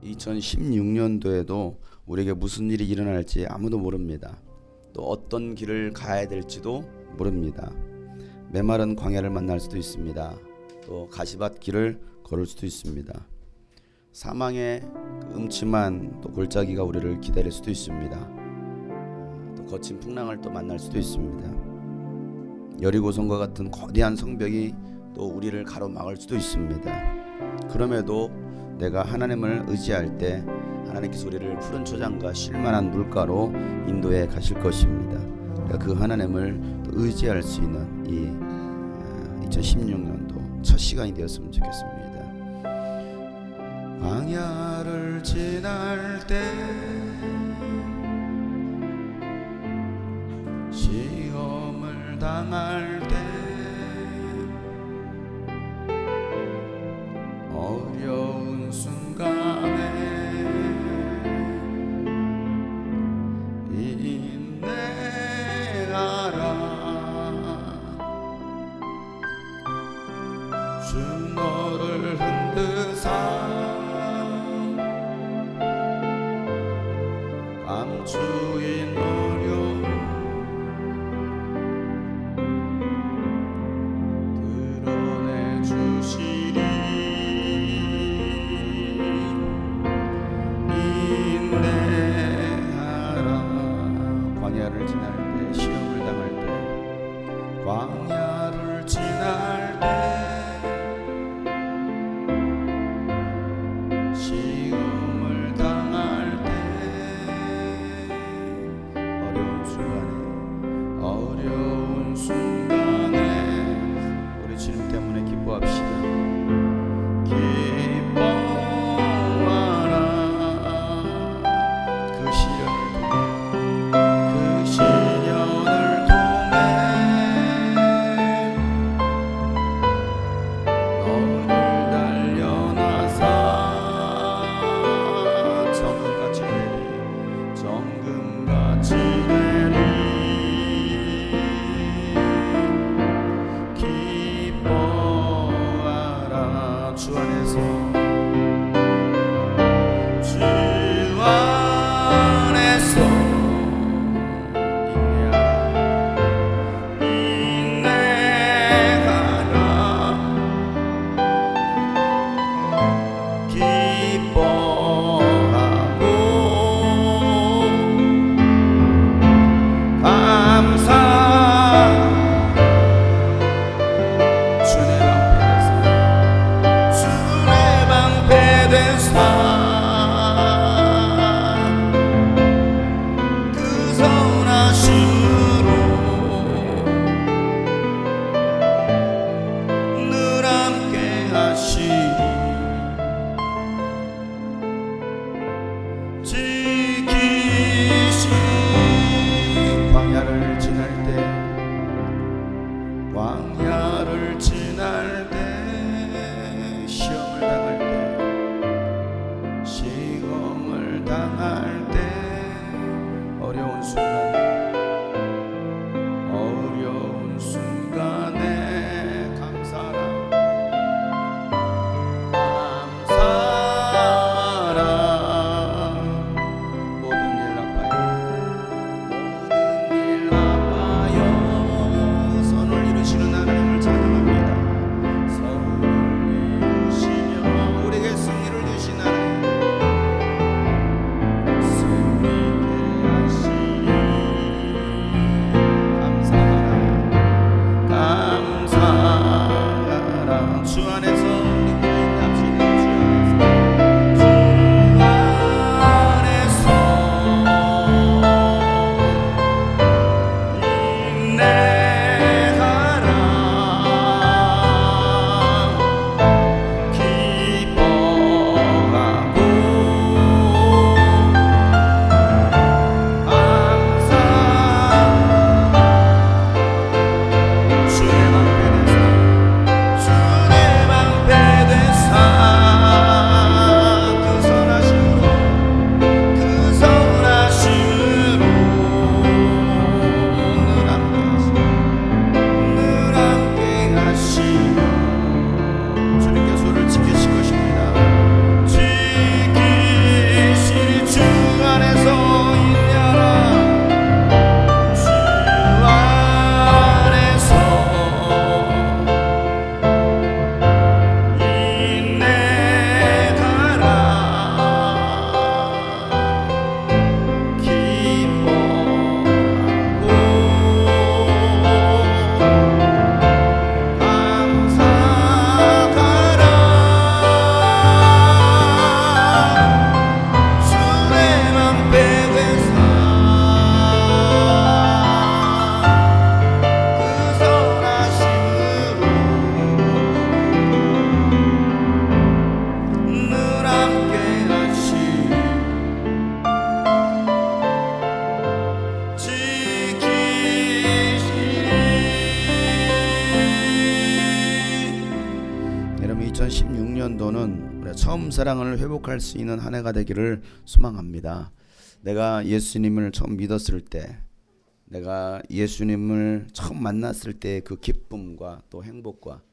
2016년도에도 우리에게 무슨 일이 일어날지 아무도 모릅니다. 또 어떤 길을 가야 될지도 모릅니다. 메마른 광야를 만날 수도 있습니다. 또 가시밭 길을 걸을 수도 있습니다. 사망의 그 음침한 또 골짜기가 우리를 기다릴 수도 있습니다. 또 거친 풍랑을 또 만날 수도 있습니다. 여리고성과 같은 거대한 성벽이 또 우리를 가로막을 수도 있습니다. 그럼에도 내가 하나님을 의지할 때 하나님께서 우리를 푸른 초장과 쉴만한 물가로 인도해 가실 것입니다. 그 하나님을 의지할 수 있는 이 2016년도 첫 시간이 되었으면 좋겠습니다. 광야를 지날 때 시험을 당할 때 어려운 순간에 주 너를 흔드사 감추인 어려움 드러내 주시리. 인내하라. 광야를 지날 때 시험을 당할 때 광야를 지날 때 시험을 당할 때 어려운 순간에 우리 주님 때문에 기뻐합시다. 기뻐하라. 그 시련을 통해 너를 달려나사 정금같이 되리. 기뻐하라. 주 안에서 인내하라. 기뻐하고 감사. 주의 방패된 삶 그 선하심으로 늘 함께 하시리. 지키시리. 광야를 지날 때 시험을 당할 때 어려운 순간에 감사하라. 모든 일 아파요. 선을 이루시는 하나님을 찬양합니다. 선을 이루시며 우리에게 승리를 주신 하나님, 사랑을 회복할 수 있는 한 해가 되기를 소망합니다. 내가 예수님을 처음 믿었을 때, 내가 예수님을 처음 만났을 때 그 기쁨과 또 행복과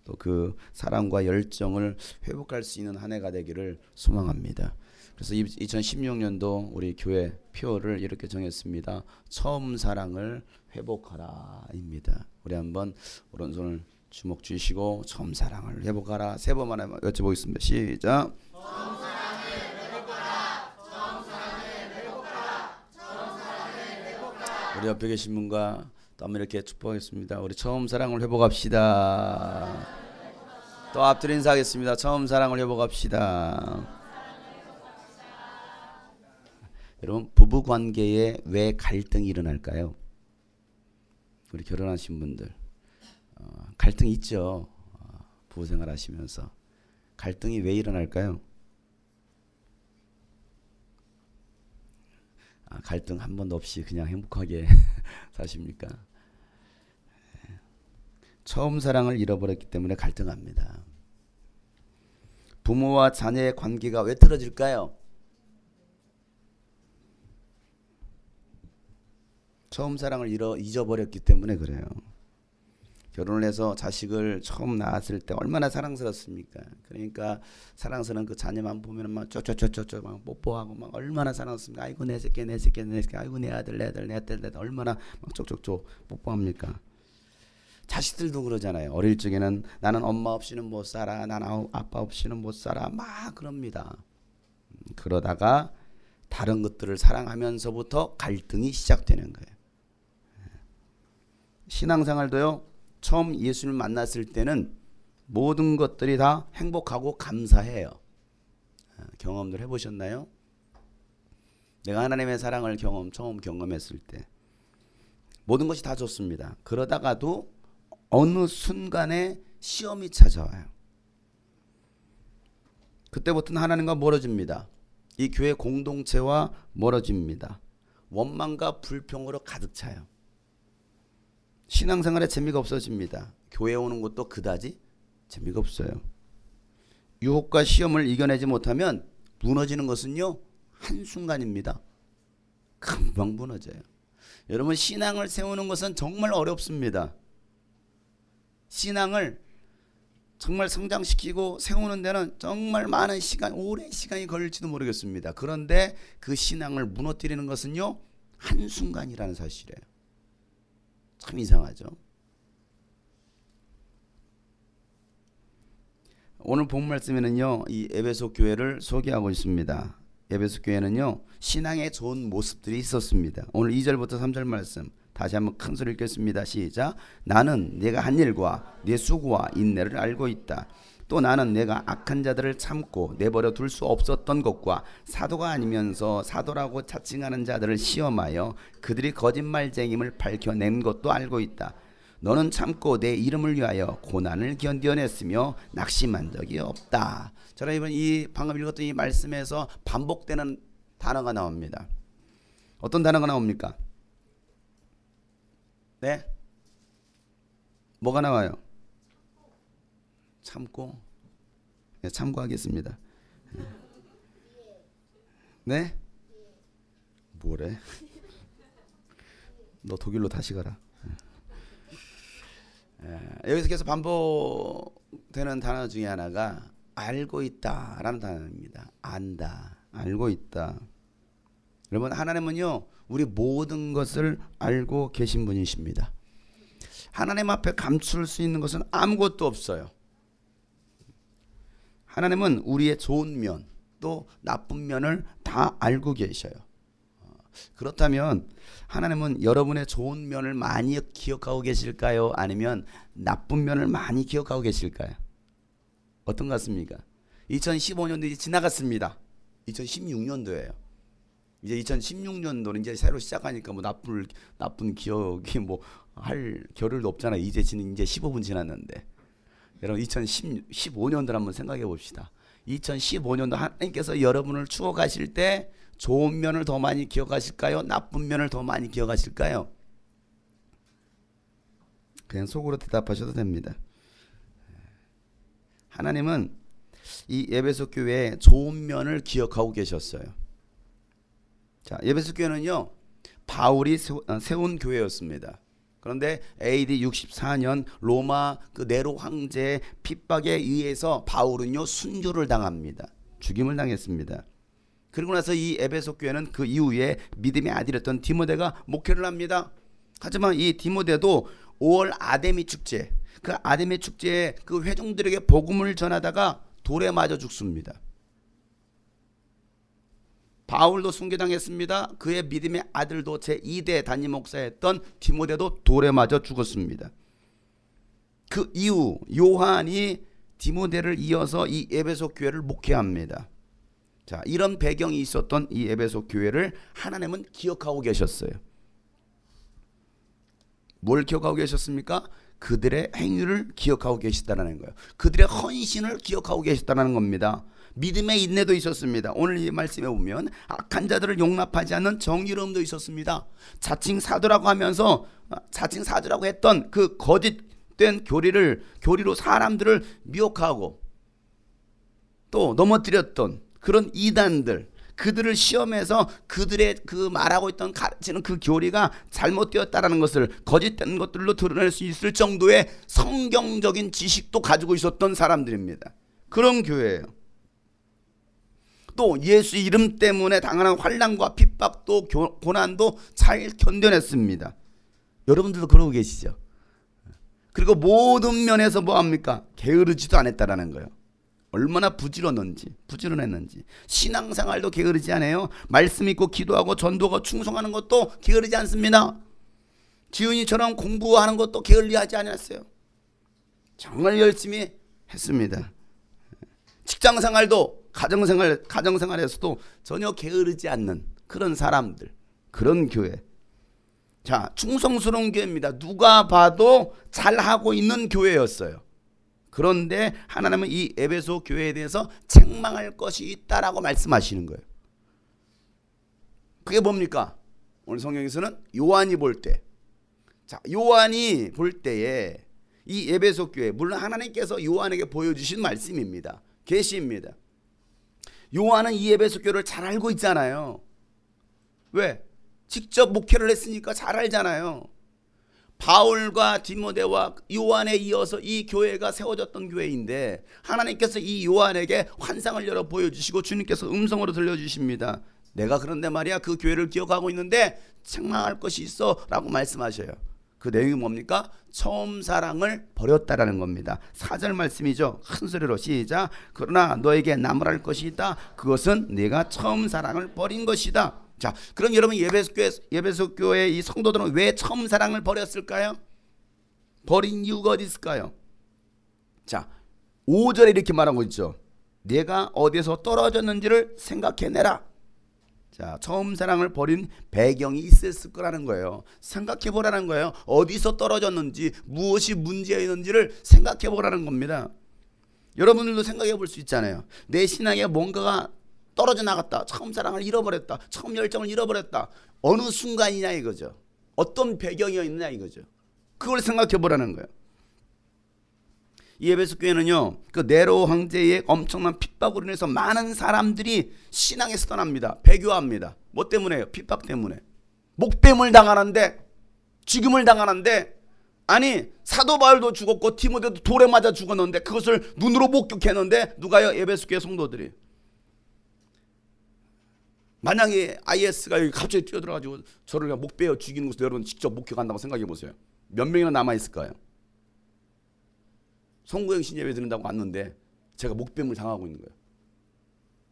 또 그 사랑과 열정을 회복할 수 있는 한 해가 되기를 소망합니다. 그래서 2016년도 우리 교회 표어를 이렇게 정했습니다. 처음 사랑을 회복하라입니다. 우리 한번 오른손을 주먹 쥐시고 처음 사랑을 회복하라 3번만 외쳐보겠습니다. 시작. 처음 사랑을 회복하라. 처음 사랑을 회복하라. 처음 사랑을 회복하라. 우리 옆에 계신 분과 또 한번 이렇게 축복하겠습니다. 우리 처음 사랑을 회복합시다. 또 앞뒤로 인사하겠습니다. 처음 사랑을 회복합시다. 여러분, 부부 관계에 왜 갈등이 일어날까요? 우리 결혼하신 분들 갈등 있죠. 부부 생활 하시면서 갈등이 왜 일어날까요? 갈등 한 번도 없이 그냥 행복하게 사십니까? 처음 사랑을 잃어버렸기 때문에 갈등합니다. 부모와 자녀의 관계가 왜 틀어질까요? 처음 사랑을 잊어버렸기 때문에 그래요. 결혼을 해서 자식을 처음 낳았을 때 얼마나 사랑스럽습니까? 그러니까 사랑스러운 그 자녀만 보면 막 쪼쪼쪼쪼 막 뽀뽀하고 막 얼마나 사랑스럽습니까? 아이고 내 새끼 내 새끼 내 새끼 아이고 내 아들 내 아들 내 아들 내 아들 얼마나 막 쪽쪽쪽 뽀뽀합니까? 자식들도 그러잖아요. 어릴 적에는 나는 엄마 없이는 못 살아, 나는 아빠 없이는 못 살아 막 그럽니다. 그러다가 다른 것들을 사랑하면서부터 갈등이 시작되는 거예요. 신앙생활도요. 처음 예수를 만났을 때는 모든 것들이 다 행복하고 감사해요. 경험들 해보셨나요? 내가 하나님의 사랑을 처음 경험했을 때 모든 것이 다 좋습니다. 그러다가도 어느 순간에 시험이 찾아와요. 그때부터는 하나님과 멀어집니다. 이 교회 공동체와 멀어집니다. 원망과 불평으로 가득 차요. 신앙생활에 재미가 없어집니다. 교회 오는 것도 그다지 재미가 없어요. 유혹과 시험을 이겨내지 못하면 무너지는 것은요 한순간입니다. 금방 무너져요. 여러분, 신앙을 세우는 것은 정말 어렵습니다. 신앙을 정말 성장시키고 세우는 데는 정말 많은 시간, 오랜 시간이 걸릴지도 모르겠습니다. 그런데 그 신앙을 무너뜨리는 것은요 한순간이라는 사실이에요. 참 이상하죠. 오늘 본 말씀에는요 이 에베소 교회를 소개하고 있습니다. 에베소 교회는요 신앙의 좋은 모습들이 있었습니다. 오늘 2절부터 3절 말씀 다시 한번 큰 소리 읽겠습니다. 시작. 나는 내가 한 일과 네 수고와 인내를 알고 있다. 또 나는 내가 악한 자들을 참고 내버려 둘 수 없었던 것과 사도가 아니면서 사도라고 자칭하는 자들을 시험하여 그들이 거짓말쟁임을 밝혀낸 것도 알고 있다. 너는 참고 내 이름을 위하여 고난을 견뎌냈으며 낙심한 적이 없다. 자, 여러분, 이 방금 읽었던 이 말씀에서 반복되는 단어가 나옵니다. 어떤 단어가 나옵니까? 네? 뭐가 나와요? 참고. 네, 참고하겠습니다. 네? 뭐래? 너 독일로 다시 가라. 여기서 계속 반복되는 단어 중에 하나가 알고 있다라는 단어입니다. 안다, 알고 있다. 여러분, 하나님은요 우리 모든 것을 알고 계신 분이십니다. 하나님 앞에 감출 수 있는 것은 아무것도 없어요. 하나님은 우리의 좋은 면 또 나쁜 면을 다 알고 계셔요. 그렇다면 하나님은 여러분의 좋은 면을 많이 기억하고 계실까요? 아니면 나쁜 면을 많이 기억하고 계실까요? 어떤 것 같습니까? 2015년도 이제 지나갔습니다. 2016년도예요. 이제 2016년도는 이제 새로 시작하니까 뭐 나쁜 기억이 뭐 할 겨를도 없잖아요. 이제 15분 지났는데. 여러분 2015년도를 한번 생각해 봅시다. 2015년도 하나님께서 여러분을 추억하실 때 좋은 면을 더 많이 기억하실까요? 나쁜 면을 더 많이 기억하실까요? 그냥 속으로 대답하셔도 됩니다. 하나님은 이 에베소 교회의 좋은 면을 기억하고 계셨어요. 자, 에베소 교회는요, 바울이 세운 교회였습니다. 그런데 AD 64년 로마 그 네로 황제의 핍박에 의해서 바울은요 순교를 당합니다. 죽임을 당했습니다. 그리고 나서 이 에베소 교회는 그 이후에 믿음의 아들이었던 디모데가 목회를 합니다. 하지만 이 디모데도 5월 아데미 축제, 그 아데미 축제에 그 회중들에게 복음을 전하다가 돌에 맞아 죽습니다. 바울도 순교당했습니다. 그의 믿음의 아들도 제2대 담임 목사였던 디모데도 돌에 맞아 죽었습니다. 그 이후 요한이 디모데를 이어서 이 에베소 교회를 목회합니다. 자, 이런 배경이 있었던 이 에베소 교회를 하나님은 기억하고 계셨어요. 뭘 기억하고 계셨습니까? 그들의 행위를 기억하고 계시다는 거예요. 그들의 헌신을 기억하고 계시다는 겁니다. 믿음의 인내도 있었습니다. 오늘 이 말씀에 보면 악한 자들을 용납하지 않는 정의로움도 있었습니다. 자칭 사도라고 하면서 자칭 사도라고 했던 그 거짓된 교리로 사람들을 미혹하고 또 넘어뜨렸던 그런 이단들, 그들을 시험해서 그들의 그 말하고 있던 가르치는 그 교리가 잘못되었다라는 것을 거짓된 것들로 드러낼 수 있을 정도의 성경적인 지식도 가지고 있었던 사람들입니다. 그런 교회예요. 또 예수 이름 때문에 당하는 환난과 핍박도 고난도 잘 견뎌냈습니다. 여러분들도 그러고 계시죠? 그리고 모든 면에서 뭐합니까? 게으르지도 않았다라는 거예요. 얼마나 부지런했는지. 신앙생활도 게으르지 않아요. 말씀 있고 기도하고 전도하고 충성하는 것도 게으르지 않습니다. 지훈이처럼 공부하는 것도 게을리하지 않았어요. 정말 열심히 했습니다. 직장생활도 가정생활에서도 전혀 게으르지 않는 그런 사람들, 그런 교회. 자, 충성스러운 교회입니다. 누가 봐도 잘하고 있는 교회였어요. 그런데 하나님은 이 에베소 교회에 대해서 책망할 것이 있다라고 말씀하시는 거예요. 그게 뭡니까? 오늘 성경에서는 요한이 볼 때, 자, 요한이 볼 때에 이 에베소 교회, 물론 하나님께서 요한에게 보여주신 말씀입니다. 계시입니다. 요한은 이 에베소 교회를 잘 알고 있잖아요. 왜? 직접 목회를 했으니까 잘 알잖아요. 바울과 디모데와 요한에 이어서 이 교회가 세워졌던 교회인데 하나님께서 이 요한에게 환상을 열어 보여주시고 주님께서 음성으로 들려주십니다. 내가 그런데 말이야 그 교회를 기억하고 있는데 책망할 것이 있어 라고 말씀하셔요. 그 내용이 뭡니까? 처음 사랑을 버렸다라는 겁니다. 4절 말씀이죠. 큰 소리로 시작. 그러나 너에게 나무랄 것이 있다. 그것은 네가 처음 사랑을 버린 것이다. 자, 그럼 여러분 에베소 교회 이 성도들은 왜 처음 사랑을 버렸을까요? 버린 이유가 어디 있을까요? 자, 5절에 이렇게 말하고 있죠. 내가 어디서 떨어졌는지를 생각해내라. 자, 처음 사랑을 버린 배경이 있었을 거라는 거예요. 생각해 보라는 거예요. 어디서 떨어졌는지, 무엇이 문제였는지를 생각해 보라는 겁니다. 여러분들도 생각해 볼 수 있잖아요. 내 신앙에 뭔가가 떨어져 나갔다. 처음 사랑을 잃어버렸다. 처음 열정을 잃어버렸다. 어느 순간이냐 이거죠. 어떤 배경이었느냐 이거죠. 그걸 생각해 보라는 거예요. 이 에베소 교회는요, 그 네로 황제의 엄청난 핍박으로 인해서 많은 사람들이 신앙에서 떠납니다. 배교합니다. 뭐 때문에요? 핍박 때문에. 목배임을 당하는데, 죽임을 당하는데, 아니 사도 바울도 죽었고 디모데도 돌에 맞아 죽었는데 그것을 눈으로 목격했는데 누가요? 에베소 교회 성도들이. 만약에 IS가 여기 갑자기 뛰어들어가지고 저를 목베어 죽이는 것을 여러분 직접 목격한다고 생각해 보세요. 몇 명이나 남아있을까요? 송구영 신예배 드린다고 왔는데 제가 목뱀을 당하고 있는 거예요.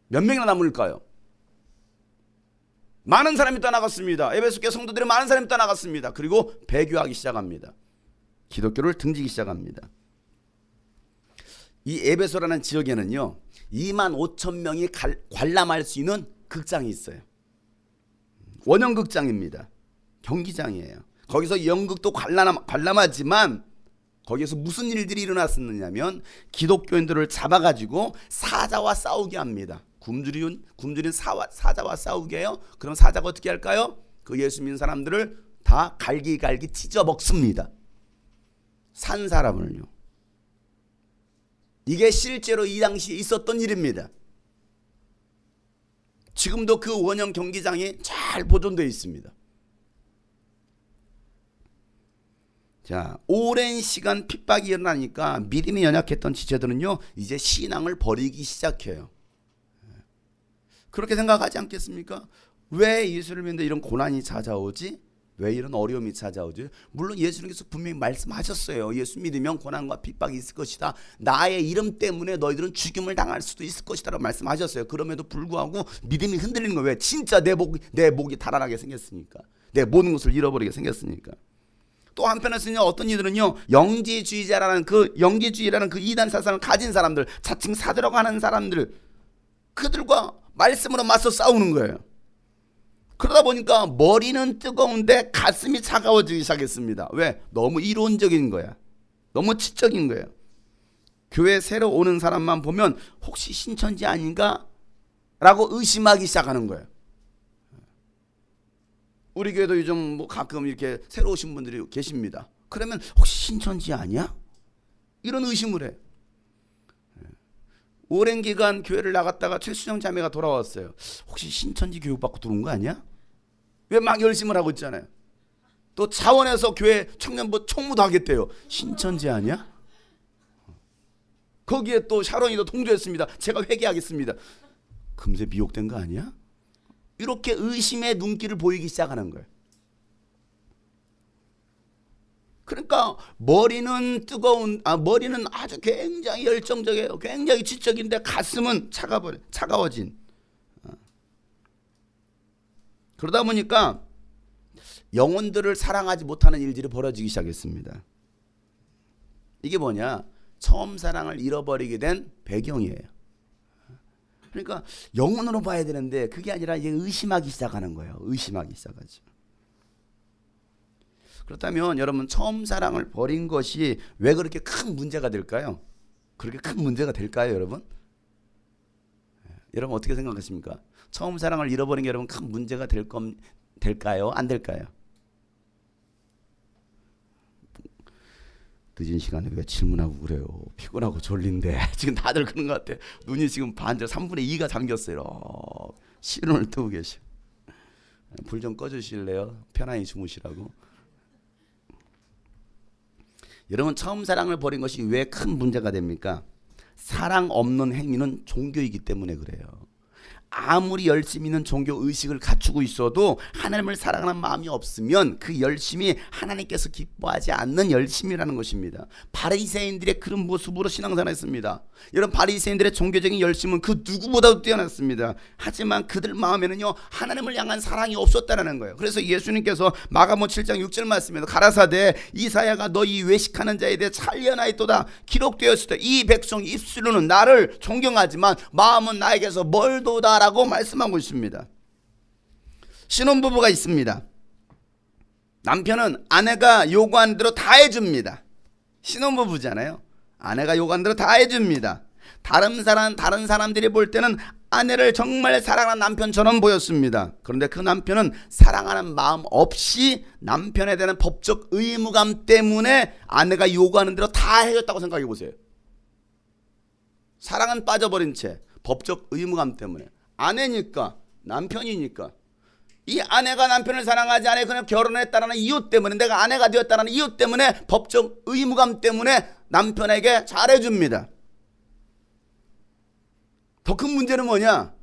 몇 명이나 남을까요? 많은 사람이 떠나갔습니다. 에베소 교회 성도들이 많은 사람이 떠나갔습니다. 그리고 배교하기 시작합니다. 기독교를 등지기 시작합니다. 이 에베소라는 지역에는요 25,000명이 관람할 수 있는 극장이 있어요. 원형극장입니다. 경기장이에요. 거기서 연극도 관람하지만 거기에서 무슨 일들이 일어났었느냐면 기독교인들을 잡아가지고 사자와 싸우게 합니다. 굶주린 사자와 싸우게 해요. 그럼 사자가 어떻게 할까요? 그 예수 믿는 사람들을 다 갈기갈기 찢어 먹습니다. 산 사람을요. 이게 실제로 이 당시에 있었던 일입니다. 지금도 그 원형 경기장이 잘 보존되어 있습니다. 자, 오랜 시간 핍박이 일어나니까 믿음이 연약했던 지체들은요, 이제 신앙을 버리기 시작해요. 그렇게 생각하지 않겠습니까? 왜 예수를 믿는데 이런 고난이 찾아오지? 왜 이런 어려움이 찾아오지? 물론 예수님께서 분명히 말씀하셨어요. 예수 믿으면 고난과 핍박이 있을 것이다. 나의 이름 때문에 너희들은 죽임을 당할 수도 있을 것이다 라고 말씀하셨어요. 그럼에도 불구하고 믿음이 흔들리는 거예요. 왜? 진짜 내 목이 달아나게 생겼으니까. 내 모든 것을 잃어버리게 생겼으니까. 또 한편에서는요, 어떤 이들은요, 영지주의라는 그 이단 사상을 가진 사람들, 자칭 사도라고 하는 사람들, 그들과 말씀으로 맞서 싸우는 거예요. 그러다 보니까 머리는 뜨거운데 가슴이 차가워지기 시작했습니다. 왜? 너무 이론적인 거야. 너무 지적인 거예요. 교회 새로 오는 사람만 보면 혹시 신천지 아닌가? 라고 의심하기 시작하는 거예요. 우리 교회도 요즘 뭐 가끔 이렇게 새로 오신 분들이 계십니다. 그러면 혹시 신천지 아니야? 이런 의심을 해. 오랜 기간 교회를 나갔다가 최수정 자매가 돌아왔어요. 혹시 신천지 교육받고 들어온 거 아니야? 왜 막 열심을 하고 있잖아요. 또 차원에서 교회 청년부 총무도 하겠대요. 신천지 아니야? 거기에 또 샤론이도 동조했습니다. 제가 회개하겠습니다. 금세 미혹된 거 아니야? 이렇게 의심의 눈길을 보이기 시작하는 거예요. 그러니까 머리는 아주 굉장히 열정적이에요. 굉장히 지적인데 가슴은 차가워진. 그러다 보니까 영혼들을 사랑하지 못하는 일들이 벌어지기 시작했습니다. 이게 뭐냐? 처음 사랑을 잃어버리게 된 배경이에요. 그러니까 영혼으로 봐야 되는데 그게 아니라 이제 의심하기 시작하는 거예요. 의심하기 시작하죠. 그렇다면 여러분, 처음 사랑을 버린 것이 왜 그렇게 큰 문제가 될까요? 그렇게 큰 문제가 될까요, 여러분? 여러분 어떻게 생각하십니까? 처음 사랑을 잃어버린 게 여러분 큰 문제가 될까요? 안 될까요? 늦은 시간에 왜 질문하고 그래요? 피곤하고 졸린데. 지금 다들 그런 것 같아요. 눈이 지금 반절 3분의 2가 잠겼어요. 시론을 뜨고 계셔. 불 좀 꺼주실래요? 편안히 주무시라고. 여러분, 처음 사랑을 버린 것이 왜 큰 문제가 됩니까? 사랑 없는 행위는 종교이기 때문에 그래요. 아무리 열심히 있는 종교 의식을 갖추고 있어도 하나님을 사랑하는 마음이 없으면 그 열심이 하나님께서 기뻐하지 않는 열심이라는 것입니다. 바리새인들의 그런 모습으로 신앙생활했습니다. 여러분, 바리새인들의 종교적인 열심은 그 누구보다도 뛰어났습니다. 하지만 그들 마음에는요, 하나님을 향한 사랑이 없었다는 거예요. 그래서 예수님께서 마가복음 7장 6절 말씀에서 가라사대 이사야가 너희 외식하는 자에 대해 찬련하였도다 기록되었을 때 이 백성 입술로는 나를 존경하지만 마음은 나에게서 멀도다 라고 말씀하고 있습니다. 신혼부부가 있습니다. 남편은 아내가 요구하는 대로 다 해줍니다. 신혼부부잖아요. 아내가 요구하는 대로 다 해줍니다. 다른 사람들이 볼 때는 아내를 정말 사랑하는 남편처럼 보였습니다. 그런데 그 남편은 사랑하는 마음 없이 남편에 대한 법적 의무감 때문에 아내가 요구하는 대로 다 해줬다고 생각해 보세요. 사랑은 빠져버린 채 법적 의무감 때문에. 아내니까, 남편이니까. 이 아내가 남편을 사랑하지 않아요. 그냥 결혼했다는 이유 때문에, 내가 아내가 되었다는 이유 때문에, 법적 의무감 때문에 남편에게 잘해줍니다. 더 큰 문제는 뭐냐?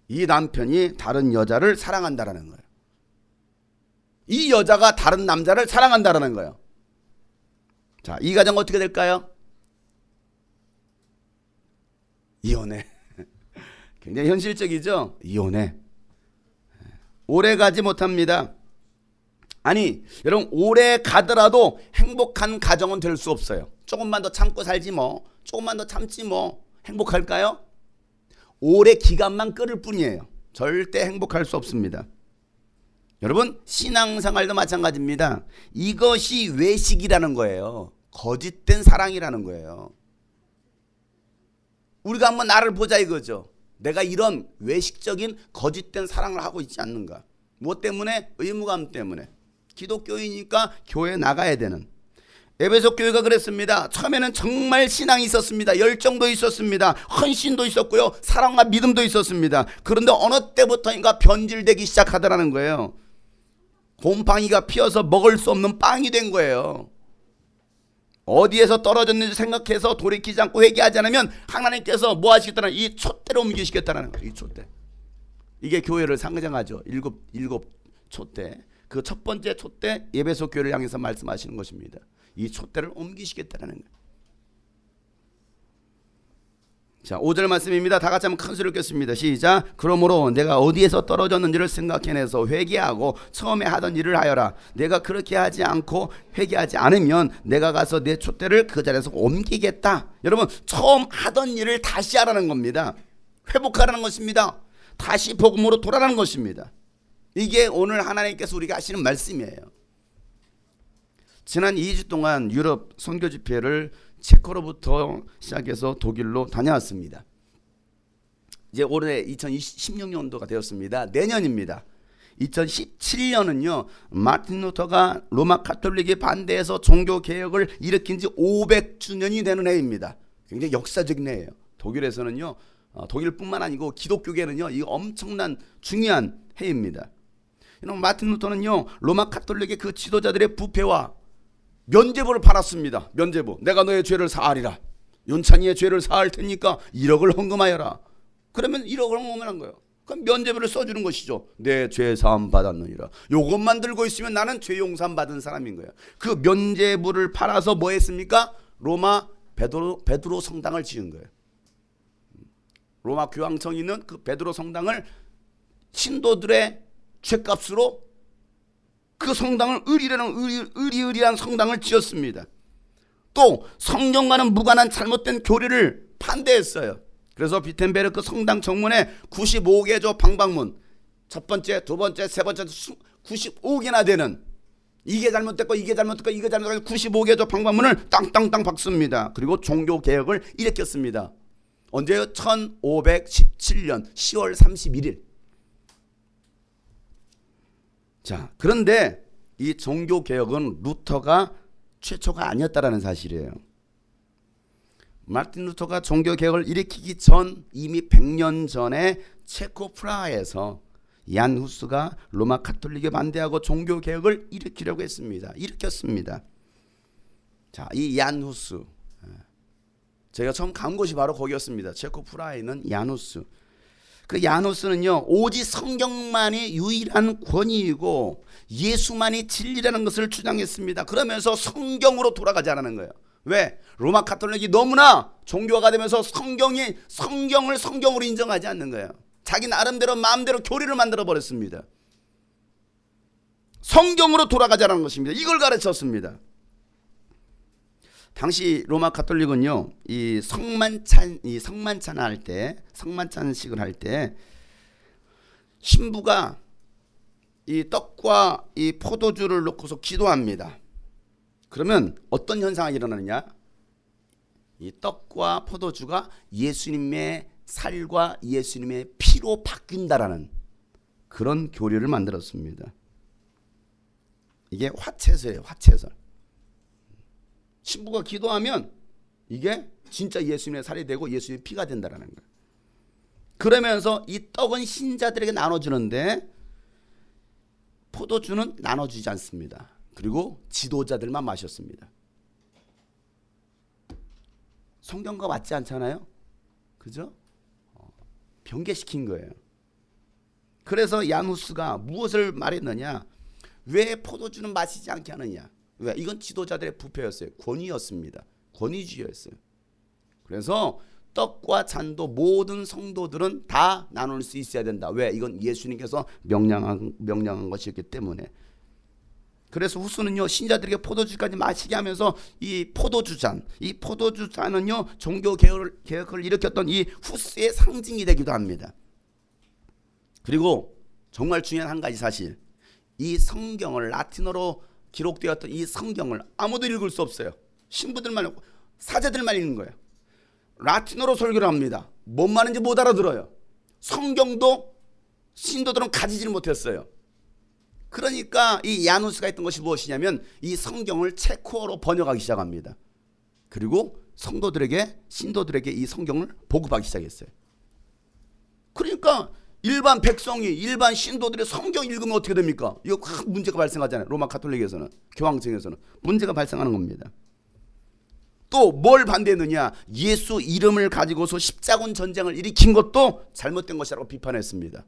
이 남편이 다른 여자를 사랑한다라는 거예요. 이 여자가 다른 남자를 사랑한다라는 거예요. 자, 이 가정 어떻게 될까요? 이혼해. 굉장히 현실적이죠? 이혼해. 오래 가지 못합니다. 아니, 여러분, 오래 가더라도 행복한 가정은 될 수 없어요. 조금만 더 참고 살지 뭐. 조금만 더 참지 뭐. 행복할까요? 오래 기간만 끌을 뿐이에요. 절대 행복할 수 없습니다. 여러분, 신앙생활도 마찬가지입니다. 이것이 외식이라는 거예요. 거짓된 사랑이라는 거예요. 우리가 한번 나를 보자 이거죠. 내가 이런 외식적인 거짓된 사랑을 하고 있지 않는가. 무엇 때문에? 의무감 때문에. 기독교이니까 교회 나가야 되는. 에베소 교회가 그랬습니다. 처음에는 정말 신앙이 있었습니다. 열정도 있었습니다. 헌신도 있었고요. 사랑과 믿음도 있었습니다. 그런데 어느 때부터인가 변질되기 시작하더라는 거예요. 곰팡이가 피어서 먹을 수 없는 빵이 된 거예요. 어디에서 떨어졌는지 생각해서 돌이키지 않고 회개하지 않으면 하나님께서 뭐 하시겠다는, 이 촛대로 옮기시겠다는 거예요. 이 촛대. 이게 교회를 상징하죠. 일곱 촛대. 그 첫 번째 촛대, 에베소 교회를 향해서 말씀하시는 것입니다. 이 촛대를 옮기시겠다는 거예요. 자, 5절 말씀입니다. 다 같이 한번 큰 소리를 읽겠습니다. 시작. 그러므로 내가 어디에서 떨어졌는지를 생각해내서 회개하고 처음에 하던 일을 하여라. 내가 그렇게 하지 않고 회개하지 않으면 내가 가서 내 촛대를 그 자리에서 옮기겠다. 여러분, 처음 하던 일을 다시 하라는 겁니다. 회복하라는 것입니다. 다시 복음으로 돌아가는 것입니다. 이게 오늘 하나님께서 우리가 하시는 말씀이에요. 지난 2주 동안 유럽 선교 집회를 체코로부터 시작해서 독일로 다녀왔습니다. 이제 올해 2016년도가 되었습니다. 내년입니다. 2017년은요, 마틴 루터가 로마 가톨릭에 반대해서 종교개혁을 일으킨 지 500주년이 되는 해입니다. 굉장히 역사적인 해예요. 독일에서는요, 독일뿐만 아니고 기독교계는요, 이 엄청난 중요한 해입니다. 마틴 루터는요, 로마 가톨릭의 그 지도자들의 부패와 면죄부를 팔았습니다. 면죄부. 내가 너의 죄를 사하리라. 윤찬이의 죄를 사할 테니까 1억을 헌금하여라. 그러면 1억을 헌금하는 거예요. 그럼 면죄부를 써주는 것이죠. 내 죄 사함 받았느니라. 요것만 들고 있으면 나는 죄 용서 받은 사람인 거예요. 그 면죄부를 팔아서 뭐 했습니까? 로마 베드로 성당을 지은 거예요. 로마 교황청이 있는 그 베드로 성당을 신도들의 죄값으로 그 성당을 의리의리한 성당을 지었습니다. 또 성경과는 무관한 잘못된 교리를 반대했어요. 그래서 비텐베르크 성당 정문에 95개조 방방문, 첫 번째, 두 번째, 세 번째 95개나 되는, 이게 잘못됐고 이게 잘못됐고 이게 잘못됐고 95개조 방방문을 땅땅땅 박습니다. 그리고 종교개혁을 일으켰습니다. 언제요? 1517년 10월 31일. 자, 그런데 이 종교개혁은 루터가 최초가 아니었다라는 사실이에요. 마틴 루터가 종교개혁을 일으키기 전 이미 100년 전에 체코 프라하에서 얀 후스가 로마 가톨릭에 반대하고 종교개혁을 일으키려고 했습니다. 일으켰습니다. 자, 이 얀 후스, 제가 처음 간 곳이 바로 거기였습니다. 체코 프라하에 있는 얀 후스. 그 야노스는요, 오직 성경만이 유일한 권위이고 예수만이 진리라는 것을 주장했습니다. 그러면서 성경으로 돌아가지 않는 거예요. 왜? 로마 가톨릭이 너무나 종교화가 되면서 성경을 성경으로 인정하지 않는 거예요. 자기 나름대로 마음대로 교리를 만들어 버렸습니다. 성경으로 돌아가자는 것입니다. 이걸 가르쳤습니다. 당시 로마 가톨릭은요, 이 성만찬식을 할 때 신부가 이 떡과 이 포도주를 놓고서 기도합니다. 그러면 어떤 현상이 일어나느냐? 이 떡과 포도주가 예수님의 살과 예수님의 피로 바뀐다라는 그런 교리를 만들었습니다. 이게 화채서예요. 화채서. 신부가 기도하면 이게 진짜 예수님의 살이 되고 예수님의 피가 된다는 거예요. 그러면서 이 떡은 신자들에게 나눠주는데 포도주는 나눠주지 않습니다. 그리고 지도자들만 마셨습니다. 성경과 맞지 않잖아요? 그죠? 변개시킨 거예요. 그래서 야누스가 무엇을 말했느냐? 왜 포도주는 마시지 않게 하느냐? 왜? 이건 지도자들의 부패였어요. 권위였습니다. 권위주의였어요. 그래서 떡과 잔도 모든 성도들은 다 나눌 수 있어야 된다. 왜? 이건 예수님께서 명령한 것이었기 때문에. 그래서 후스는요, 신자들에게 포도주까지 마시게 하면서 이 포도주잔은요, 종교 개혁을 일으켰던 이 후스의 상징이 되기도 합니다. 그리고 정말 중요한 한 가지 사실, 이 성경을 라틴어로 기록되었던 이 성경을 아무도 읽을 수 없어요. 신부들만, 사제들만 읽는 거예요. 라틴어로 설교를 합니다. 뭔 말인지 못 알아들어요. 성경도 신도들은 가지지를 못했어요. 그러니까 이 야누스가 했던 것이 무엇이냐면 이 성경을 체코어로 번역하기 시작합니다. 그리고 성도들에게 신도들에게 이 성경을 보급하기 시작했어요. 그러니까 일반 백성이 일반 신도들이 성경 읽으면 어떻게 됩니까? 이거 큰 문제가 발생하잖아요. 로마 가톨릭에서는 교황청에서는 문제가 발생하는 겁니다. 또 뭘 반대했느냐? 예수 이름을 가지고서 십자군 전쟁을 일으킨 것도 잘못된 것이라고 비판했습니다.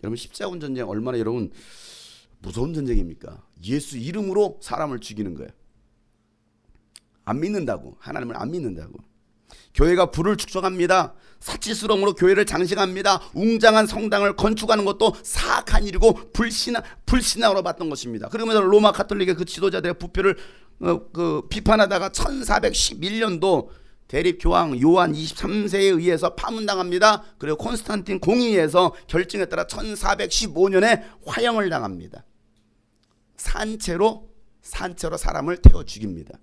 여러분 십자군 전쟁 얼마나 여러분 무서운 전쟁입니까? 예수 이름으로 사람을 죽이는 거예요. 안 믿는다고. 하나님을 안 믿는다고. 교회가 불을 축적합니다. 사치스러움으로 교회를 장식합니다. 웅장한 성당을 건축하는 것도 사악한 일이고 불신앙으로 봤던 것입니다. 그러면서 로마 가톨릭의 그 지도자들의 부패를 비판하다가 1411년도 대립교황 요한 23세에 의해서 파문당합니다. 그리고 콘스탄틴 공의에서 결정에 따라 1415년에 화형을 당합니다. 산채로 사람을 태워 죽입니다.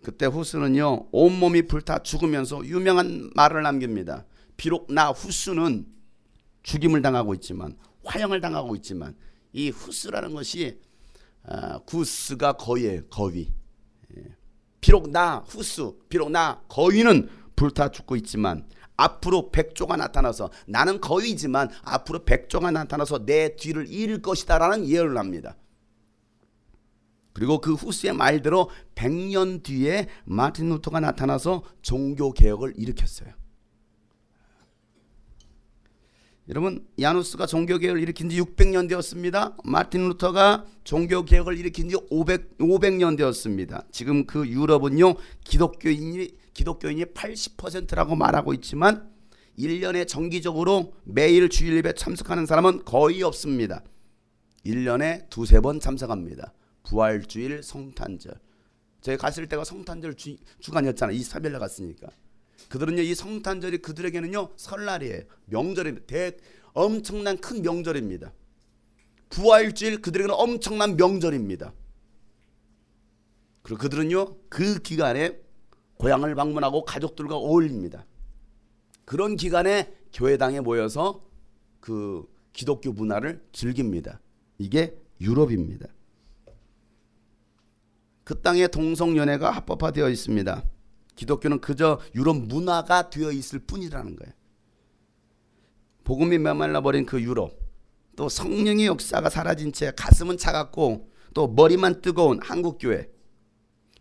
그때 후스는요 온몸이 불타 죽으면서 유명한 말을 남깁니다. 비록 나 후스는 죽임을 당하고 있지만 화형을 당하고 있지만 이 후스라는 것이 구스가 거위예요. 거위. 비록 나 후스 비록 나 거위는 불타 죽고 있지만 앞으로 백조가 나타나서 나는 거위지만 앞으로 백조가 나타나서 내 뒤를 이을 것이다 라는 예언을 합니다. 그리고 그 후스의 말대로 100년 뒤에 마틴 루터가 나타나서 종교개혁을 일으켰어요. 여러분 야누스가 종교개혁을 일으킨 지 600년 되었습니다. 마틴 루터가 종교개혁을 일으킨 지 500년 되었습니다. 지금 그 유럽은요 기독교인이 80%라고 말하고 있지만 1년에 정기적으로 매일 주일 예배 참석하는 사람은 거의 없습니다. 1년에 두세 번 참석합니다. 부활주일, 성탄절. 저희 갔을 때가 성탄절 주간이었잖아요. 23일날 갔으니까. 그들은요 이 성탄절이 그들에게는요 설날이에요. 명절입니다. 엄청난 큰 명절입니다. 부활주일 그들에게는 엄청난 명절입니다. 그리고 그들은요 그 기간에 고향을 방문하고 가족들과 어울립니다. 그런 기간에 교회당에 모여서 그 기독교 문화를 즐깁니다. 이게 유럽입니다. 그 땅에 동성연애가 합법화되어 있습니다. 기독교는 그저 유럽 문화가 되어 있을 뿐이라는 거예요. 복음이 메말라버린 그 유럽, 또 성령의 역사가 사라진 채 가슴은 차갑고 또 머리만 뜨거운 한국교회.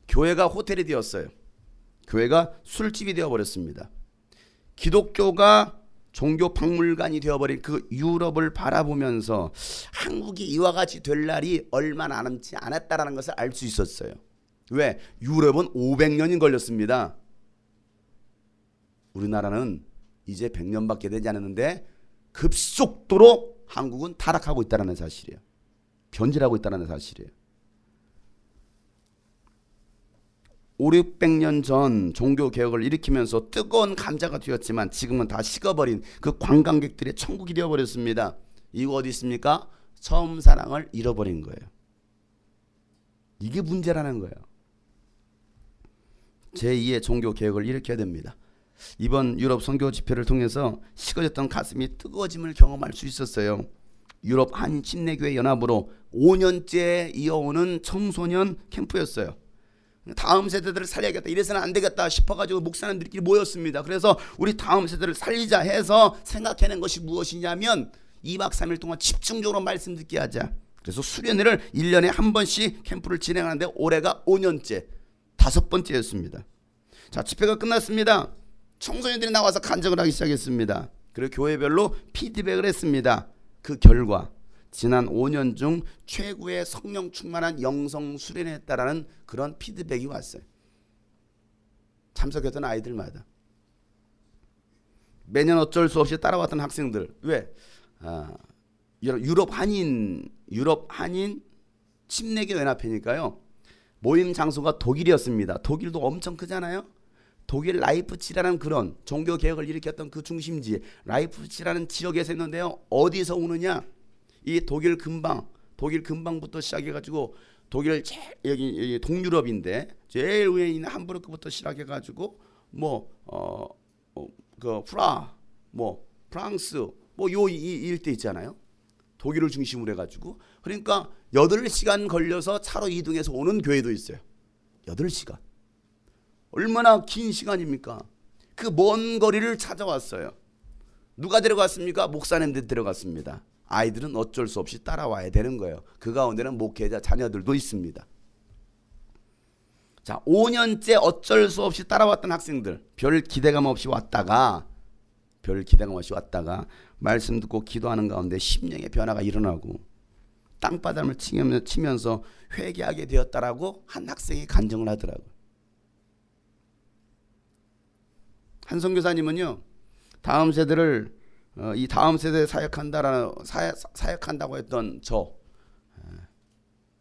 교회가 호텔이 되었어요. 교회가 술집이 되어버렸습니다. 기독교가 종교 박물관이 되어버린 그 유럽을 바라보면서 한국이 이와 같이 될 날이 얼마 남지 않았다라는 것을 알 수 있었어요. 왜? 유럽은 500년이 걸렸습니다. 우리나라는 이제 100년밖에 되지 않았는데 급속도로 한국은 타락하고 있다는 사실이에요. 변질하고 있다는 사실이에요. 500~600년 전 종교개혁을 일으키면서 뜨거운 감자가 되었지만 지금은 다 식어버린 그 관광객들의 천국이 되어버렸습니다. 이거 어디 있습니까? 처음 사랑을 잃어버린 거예요. 이게 문제라는 거예요. 제2의 종교개혁을 일으켜야 됩니다. 이번 유럽 선교 집회를 통해서 식어졌던 가슴이 뜨거워짐을 경험할 수 있었어요. 유럽 한인 침례교회 연합으로 5년째 이어오는 청소년 캠프였어요. 다음 세대들을 살려야겠다, 이래서는 안 되겠다 싶어가지고 목사님들끼리 모였습니다. 그래서 우리 다음 세대를 살리자 해서 생각해낸 것이 무엇이냐면 2박 3일 동안 집중적으로 말씀 듣게 하자. 그래서 수련회를 1년에 한 번씩 캠프를 진행하는데 올해가 5년째 5번째였습니다. 자, 집회가 끝났습니다. 청소년들이 나와서 간증을 하기 시작했습니다. 그리고 교회별로 피드백을 했습니다. 그 결과 지난 5년 중 최고의 성령 충만한 영성 수련회 했다라는 그런 피드백이 왔어요. 참석했던 아이들마다. 매년 어쩔 수 없이 따라왔던 학생들. 왜? 유럽 한인 침례교 연합회니까요. 모임 장소가 독일이었습니다. 독일도 엄청 크잖아요. 독일 라이프치라는 그런 종교 개혁을 일으켰던 그 중심지 라이프치라는 지역에서 했는데요. 어디서 오느냐? 이 독일 근방부터 시작해가지고 독일 여기 동유럽인데 제일 위에 있는 함부르크부터 시작해가지고 프랑스 이 일대 있잖아요. 독일을 중심으로 해가지고. 그러니까 8시간 걸려서 차로 이동해서 오는 교회도 있어요. 8시간. 얼마나 긴 시간입니까? 그 먼 거리를 찾아왔어요. 누가 데려갔습니까? 목사님들 데려갔습니다. 아이들은 어쩔 수 없이 따라와야 되는 거예요. 그 가운데는 목회자 자녀들도 있습니다. 자, 5년째 어쩔 수 없이 따라왔던 학생들, 별 기대감 없이 왔다가 말씀 듣고 기도하는 가운데 심령의 변화가 일어나고 땅바닥을 치면서 회개하게 되었다라고 한 학생이 간증을 하더라고요. 한 선교사님은요, 다음 세대를 이 다음 세대에 사역한다고 했던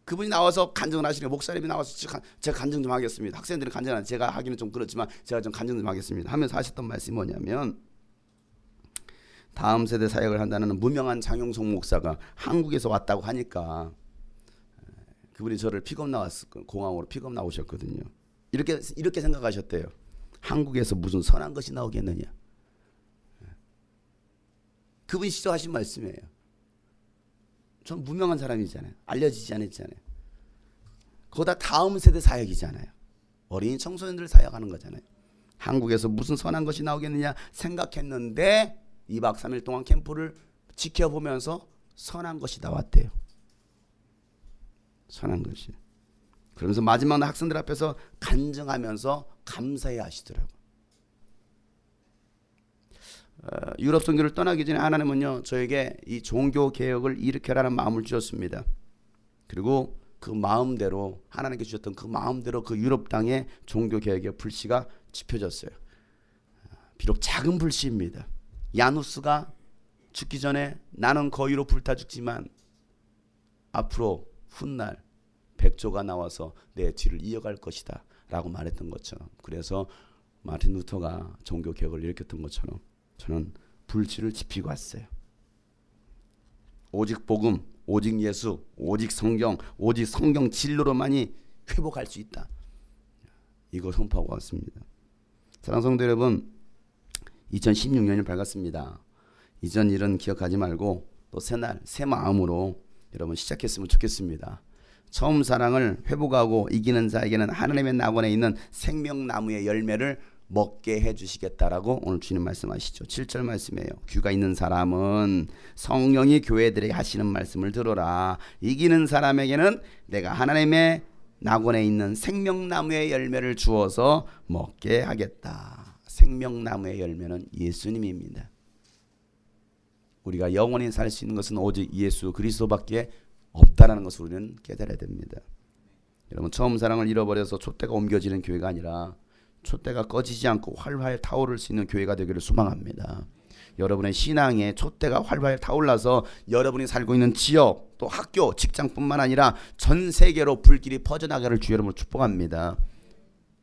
그분이 나와서 간증을 하시네요. 목사님이 나와서 제가 간증 좀 하겠습니다. 학생들은 간증하는 제가 하기는 좀 그렇지만 제가 좀 간증 좀 하겠습니다 하면서 하셨던 말씀이 뭐냐면, 다음 세대 사역을 한다는 무명한 장용성 목사가 한국에서 왔다고 하니까 그분이 저를 공항으로 픽업 나오셨거든요. 이렇게 생각하셨대요. 한국에서 무슨 선한 것이 나오겠느냐. 그분이 시작하신 말씀이에요. 전 무명한 사람이잖아요. 알려지지 않았잖아요. 거기다 다음 세대 사역이잖아요. 어린 청소년들 사역하는 거잖아요. 한국에서 무슨 선한 것이 나오겠느냐 생각했는데 2박 3일 동안 캠프를 지켜보면서 선한 것이 나왔대요. 선한 것이. 그러면서 마지막 날 학생들 앞에서 간증하면서 감사해 하시더라고요. 유럽 선교를 떠나기 전에 하나님은요, 저에게 이 종교 개혁을 일으켜라는 마음을 주셨습니다. 그리고 그 마음대로, 하나님께 주셨던 그 마음대로 그 유럽 땅에 종교 개혁의 불씨가 지펴졌어요. 비록 작은 불씨입니다. 야누스가 죽기 전에 나는 거위로 불타 죽지만 앞으로 훗날 백조가 나와서 내 뒤를 이어갈 것이다 라고 말했던 것처럼, 그래서 마틴 루터가 종교 개혁을 일으켰던 것처럼 저는 불씨를 지피고 왔어요. 오직 복음, 오직 예수, 오직 성경, 오직 성경 진로로만이 회복할 수 있다. 이거 선포하고 왔습니다. 사랑하는 성도 여러분, 2016년이 밝았습니다. 이전 일은 기억하지 말고 또 새날 새 마음으로 여러분 시작했으면 좋겠습니다. 처음 사랑을 회복하고 이기는 자에게는 하나님의 낙원에 있는 생명나무의 열매를 먹게 해주시겠다라고 오늘 주님 말씀하시죠. 7절 말씀이에요. 귀가 있는 사람은 성령이 교회들에게 하시는 말씀을 들어라. 이기는 사람에게는 내가 하나님의 낙원에 있는 생명나무의 열매를 주어서 먹게 하겠다. 생명나무의 열매는 예수님입니다. 우리가 영원히 살 수 있는 것은 오직 예수 그리스도밖에 없다라는 것을 우리는 깨달아야 됩니다. 여러분, 처음 사랑을 잃어버려서 촛대가 옮겨지는 교회가 아니라 촛대가 꺼지지 않고 활활 타오를 수 있는 교회가 되기를 소망합니다. 여러분의 신앙에 촛대가 활활 타올라서 여러분이 살고 있는 지역, 또 학교, 직장뿐만 아니라 전 세계로 불길이 퍼져나가기를 주 여러분을 축복합니다.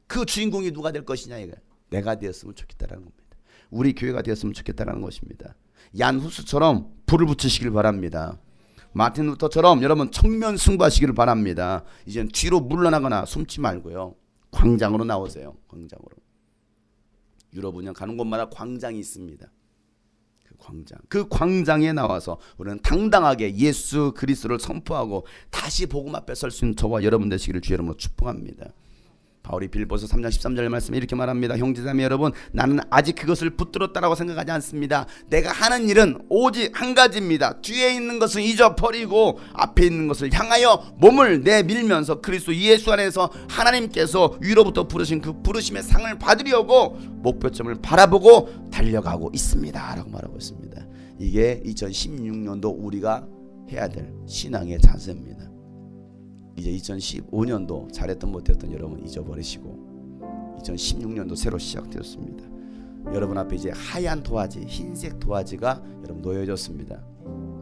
그 주인공이 누가 될 것이냐, 이거 내가 되었으면 좋겠다라는 겁니다. 우리 교회가 되었으면 좋겠다라는 것입니다. 얀 후스처럼 불을 붙이시길 바랍니다. 마틴 루터처럼 여러분 청면 승부하시기를 바랍니다. 이제는 뒤로 물러나거나 숨지 말고요, 광장으로 나오세요. 광장으로. 유럽 운영 가는 곳마다 광장이 있습니다. 그 광장에 나와서 우리는 당당하게 예수 그리스도를 선포하고 다시 복음 앞에 설 수 있는 저와 여러분 되시기를 주 여러분으로 축복합니다. 바울이 빌립보서 3장 13절 말씀에 이렇게 말합니다. 형제자매 여러분, 나는 아직 그것을 붙들었다라고 생각하지 않습니다. 내가 하는 일은 오직 한 가지입니다. 뒤에 있는 것은 잊어버리고 앞에 있는 것을 향하여 몸을 내밀면서 그리스도 예수 안에서 하나님께서 위로부터 부르신 그 부르심의 상을 받으려고 목표점을 바라보고 달려가고 있습니다 라고 말하고 있습니다. 이게 2016년도 우리가 해야 될 신앙의 자세입니다. 이제 2015년도 잘했던 못했던 여러분 잊어버리시고 2016년도 새로 시작되었습니다. 여러분 앞에 이제 하얀 도화지, 흰색 도화지가 여러분 놓여졌습니다.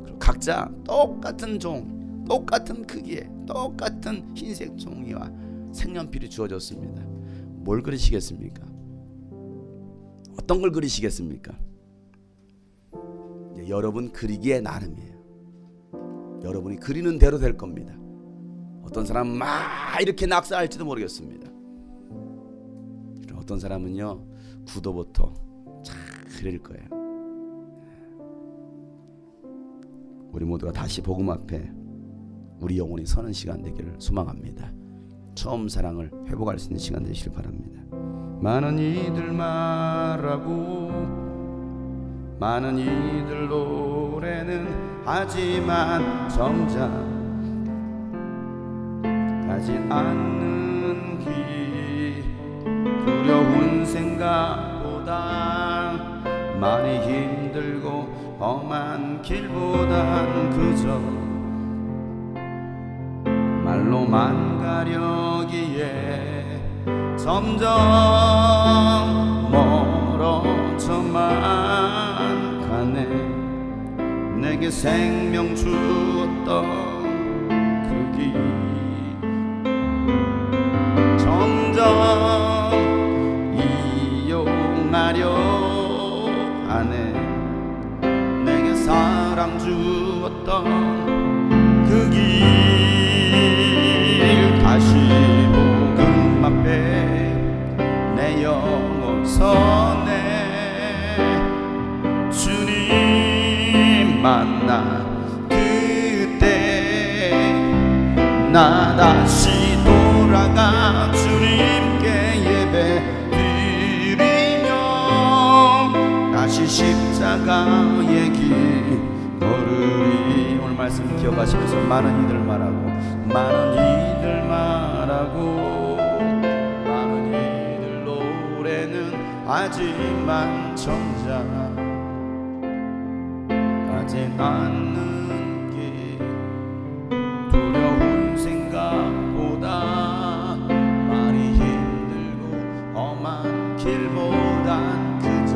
그리고 각자 똑같은 종, 똑같은 크기에 똑같은 흰색 종이와 색연필이 주어졌습니다. 뭘 그리시겠습니까? 어떤 걸 그리시겠습니까? 여러분 그리기에 나름이에요. 여러분이 그리는 대로 될 겁니다. 어떤 사람은 막 이렇게 낙서할지도 모르겠습니다. 어떤 사람은요 구도부터 잘 그릴 거예요. 우리 모두가 다시 복음 앞에 우리 영혼이 서는 시간 되기를 소망합니다. 처음 사랑을 회복할 수 있는 시간 되시길 바랍니다. 많은 이들 말하고 많은 이들 노래는 하지만 정작 가진 않는 길 두려운 생각보다 많이 힘들고 험한 길보단 그저 말로만 가려기에 점점 멀어져만 가네. 내게 생명 주었던 그 길 점점 이용하려 하네. 내게 사랑 주었던 그 길 다시 복음 앞에 내 영혼 서네. 주님 만나 그때 나 다시 돌아가 주님께 예배 드리며 다시 십자가의 길 걸으리. 오늘 말씀 기억하시면서 많은 이들 말하고 많은 이들 말하고 많은 이들 노래는 하지만 정작 가진 않는 게 두려운 생각보다 많이 힘들고 험한 길보단 그저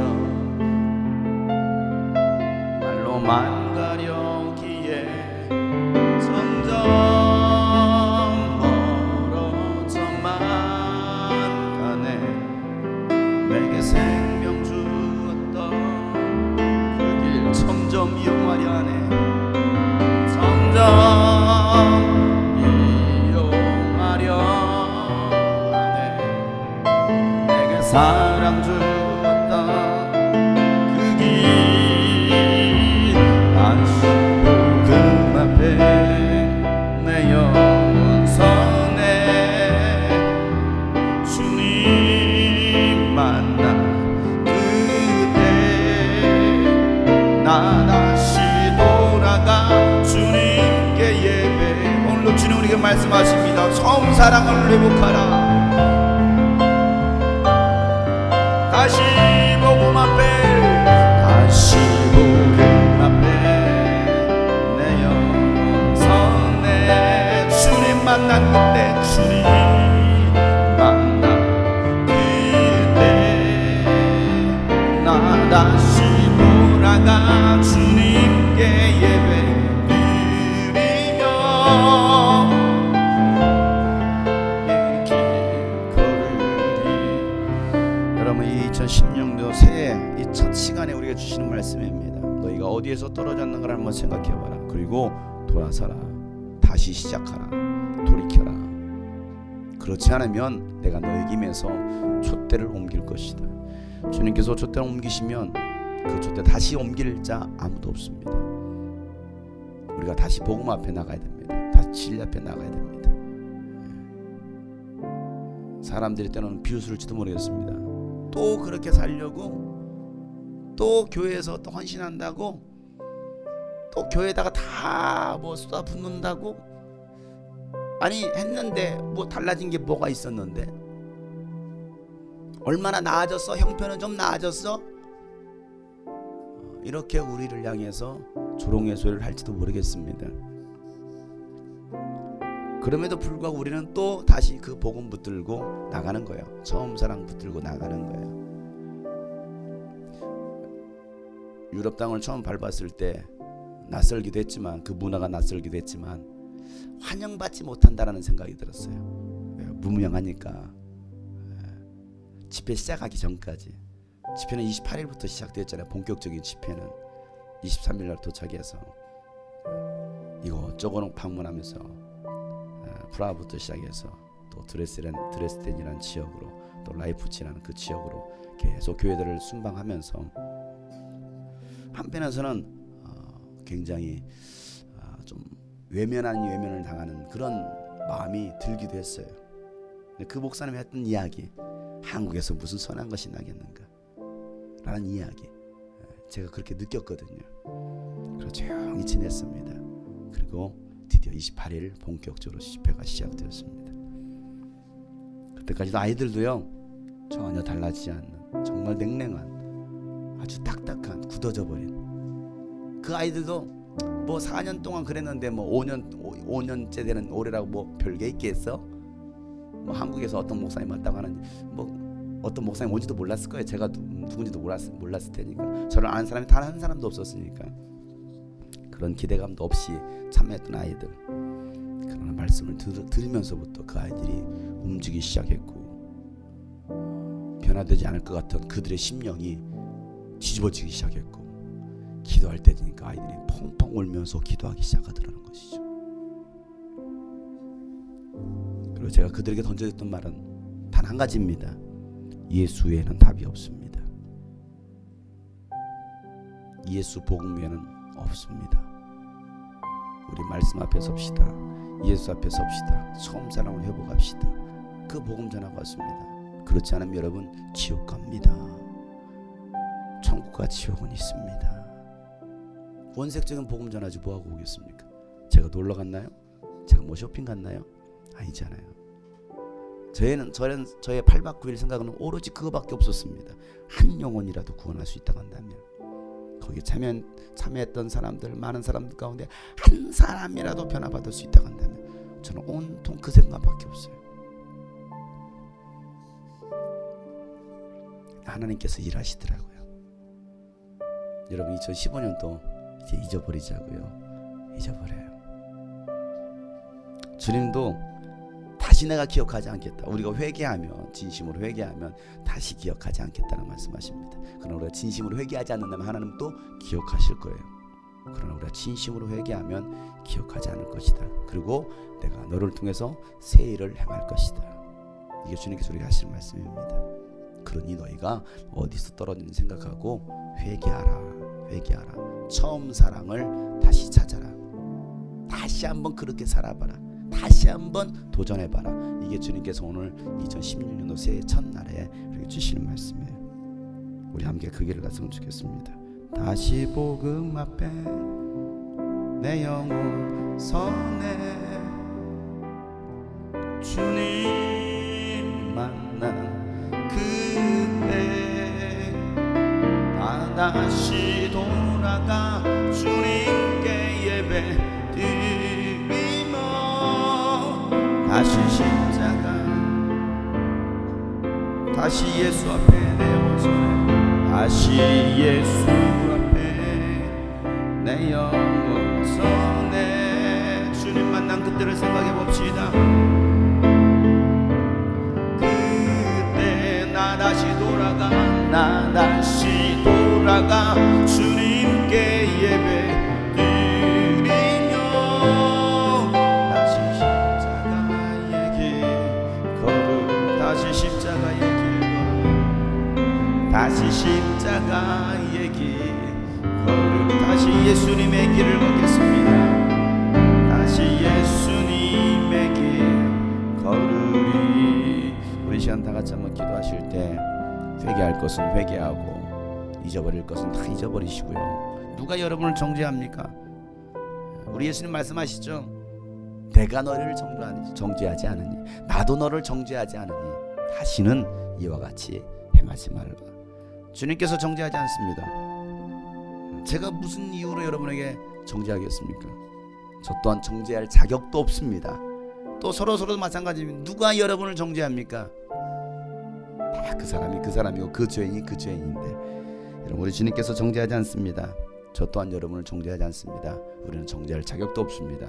말로만 가려기에 점점 멀어져만 가네. 내게 생명 주었던 그 길 점점 이용하려 하네. 점점 이용하려 하네. 내게 사랑 주었던 그 길 다시 복음 앞에 내 영혼 서네. 주님 만나 그때 나 다시 돌아가 주님께 예배. 오늘도 주님 우리에게 말씀하십니다. 처음 사랑을 회복하라. 다시 복음 앞에 다시 복음 앞에 내 영혼 서네. 주님 만난 그때 주님 만난 그때 나 다시 돌아가 주님께 예배 드리며 길 걸으리. 여러분, 이 2016년도 새해 이 첫 시간에 우리가 주시는 말씀입니다. 너희가 어디에서 떨어졌는가를 한번 생각해봐라. 그리고 돌아서라. 다시 시작하라. 돌이켜라. 그렇지 않으면 내가 너에게 임해서 촛대를 옮길 것이다. 주님께서 촛대를 옮기시면 그 촛대 다시 옮길 자 아무도 없습니다. 우리가 다시 복음 앞에 나가야 됩니다. 다시 진리 앞에 나가야 됩니다. 사람들이 때로는 비웃을지도 모르겠습니다. 또 그렇게 살려고, 또 교회에서 또 헌신한다고, 또 교회에다가 다 뭐 쏟아붓는다고. 아니 했는데 뭐 달라진 게 뭐가 있었는데? 얼마나 나아졌어? 형편은 좀 나아졌어? 이렇게 우리를 향해서 조롱의 소리를 할지도 모르겠습니다. 그럼에도 불구하고 우리는 또 다시 그 복음 붙들고 나가는 거예요. 처음 사랑 붙들고 나가는 거예요. 유럽 땅을 처음 밟았을 때 낯설기도 했지만, 그 문화가 낯설기도 했지만 환영받지 못한다라는 생각이 들었어요. 무명하니까. 집회 시작하기 전까지, 집회는 28일부터 시작됐잖아요. 본격적인 집회는 23일날 도착해서 이곳저곳 방문하면서 프라하부터 시작해서 또 드레스덴이라는 지역으로, 또 라이프치히라는 그 지역으로 계속 교회들을 순방하면서 한편에서는 굉장히 외면 아닌 외면을 당하는 그런 마음이 들기도 했어요. 근데 그 목사님이 했던 이야기, 한국에서 무슨 선한 것이 나겠는가 라는 이야기, 제가 그렇게 느꼈거든요. 그래서 조용히 지냈습니다. 그리고 드디어 28일 본격적으로 집회가 시작되었습니다. 그때까지도 아이들도요 전혀 달라지지 않는 정말 냉랭한 아주 딱딱한 굳어져 버린 그 아이들도 뭐 4년 동안 그랬는데 뭐 5년째 되는 올해라고 뭐 별게 있겠어? 뭐 한국에서 어떤 목사님 왔다고 하는지 뭐 어떤 목사님 온지도 몰랐을 거예요. 제가 누군지도 몰랐을 테니까. 저를 아는 사람이 단 한 사람도 없었으니까 그런 기대감도 없이 참여했던 아이들, 그런 말씀을 들으면서부터 그 아이들이 움직이기 시작했고 변화되지 않을 것 같은 그들의 심령이 뒤집어지기 시작했고 기도할 때 되니까 아이들이 펑펑 울면서 기도하기 시작하더라는 것이죠. 그리고 제가 그들에게 던져줬던 말은 단 한 가지입니다. 예수 외에는 답이 없습니다. 예수 복음 외에는 없습니다. 우리 말씀 앞에 섭시다. 예수 앞에 섭시다. 처음 사랑을 회복합시다. 그 복음 전하고 왔습니다. 그렇지 않으면 여러분 지옥 갑니다. 천국과 지옥은 있습니다. 원색적인 복음 전하지 뭐하고 오겠습니까? 제가 놀러 갔나요? 제가 뭐 쇼핑 갔나요? 아니잖아요. 저의 8박 9일 생각은 오로지 그거밖에 없었습니다. 한 영혼이라도 구원할 수 있다고 한다면, 거기에 참여했던 사람들, 많은 사람들 가운데 한 사람이라도 변화받을 수 있다고 한다면 저는 온통 그 생각밖에 없어요. 하나님께서 일하시더라고요. 여러분 2015년도 이제 잊어버리자고요. 잊어버려요. 주님도 다시 내가 기억하지 않겠다. 우리가 회개하면, 진심으로 회개하면 다시 기억하지 않겠다는 말씀하십니다. 그러나 우리가 진심으로 회개하지 않는다면 하나님 또 기억하실 거예요. 그러나 우리가 진심으로 회개하면 기억하지 않을 것이다. 그리고 내가 너를 통해서 새 일을 행할 것이다. 이게 주님께서 우리에게 하시는 말씀입니다. 그러니 너희가 어디서 떨어졌는지 생각하고 회개하라. 처음 사랑을 다시 찾아라. 다시 한번 그렇게 살아봐라. 다시 한번 도전해봐라. 이게 주님께서 오늘 2016년도 새해 첫날에 우리에게 주시는 말씀이에요. 우리 함께 그 길을 갔으면 좋겠습니다. 다시 복음 앞에 내 영혼 서네, 주님 만난 그때 나 다시 돌아가 주님께 예배 다시 십자가, 다시 예수 앞에 내 영혼, 다시 예수 앞에 내 영혼 서네. 주님 만난 그때를 생각해 봅시다. 그때 나 다시 돌아가 주님께 예배 다시 십자가의 길 걸음, 다시 예수님의 길을 걷겠습니다. 다시 예수님의 길 걸으리. 우리 시간 다 같이 한번 기도하실 때 회개할 것은 회개하고 잊어버릴 것은 다 잊어버리시고요. 누가 여러분을 정죄합니까? 우리 예수님 말씀하시죠. 내가 너를 정죄하지 않으니 나도 너를 정죄하지 않으니 다시는 이와 같이 행하지 말라. 주님께서 정죄하지 않습니다. 제가 무슨 이유로 여러분에게 정죄하겠습니까? 저 또한 정죄할 자격도 없습니다. 또 서로 마찬가지입니다. 누가 여러분을 정죄합니까? 다 그 사람이 그 사람이고 그 죄인이 그 죄인인데, 여러분 우리 주님께서 정죄하지 않습니다. 저 또한 여러분을 정죄하지 않습니다. 우리는 정죄할 자격도 없습니다.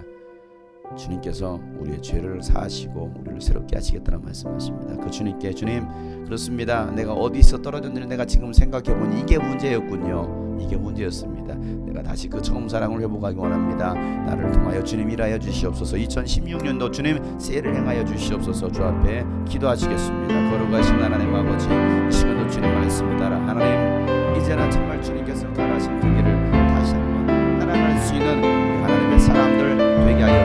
주님께서 우리의 죄를 사하시고 우리를 새롭게 하시겠다는 말씀하십니다. 그 주님께, 주님 그렇습니다. 내가 어디서 떨어졌는지 내가 지금 생각해보니 이게 문제였군요. 이게 문제였습니다. 내가 다시 그 처음 사랑을 회복하기 원합니다. 나를 통하여 주님 일하여 주시옵소서. 2016년도 주님 새해를 행하여 주시옵소서. 주 앞에 기도하시겠습니다. 걸어가신 하나님 아버지, 이 시간도 주님 말씀 따라 하나님, 이제는 정말 주님께서 가라신 그 길을 다시 한번 따라갈 수 있는 우리 하나님의 사람들 되게 하여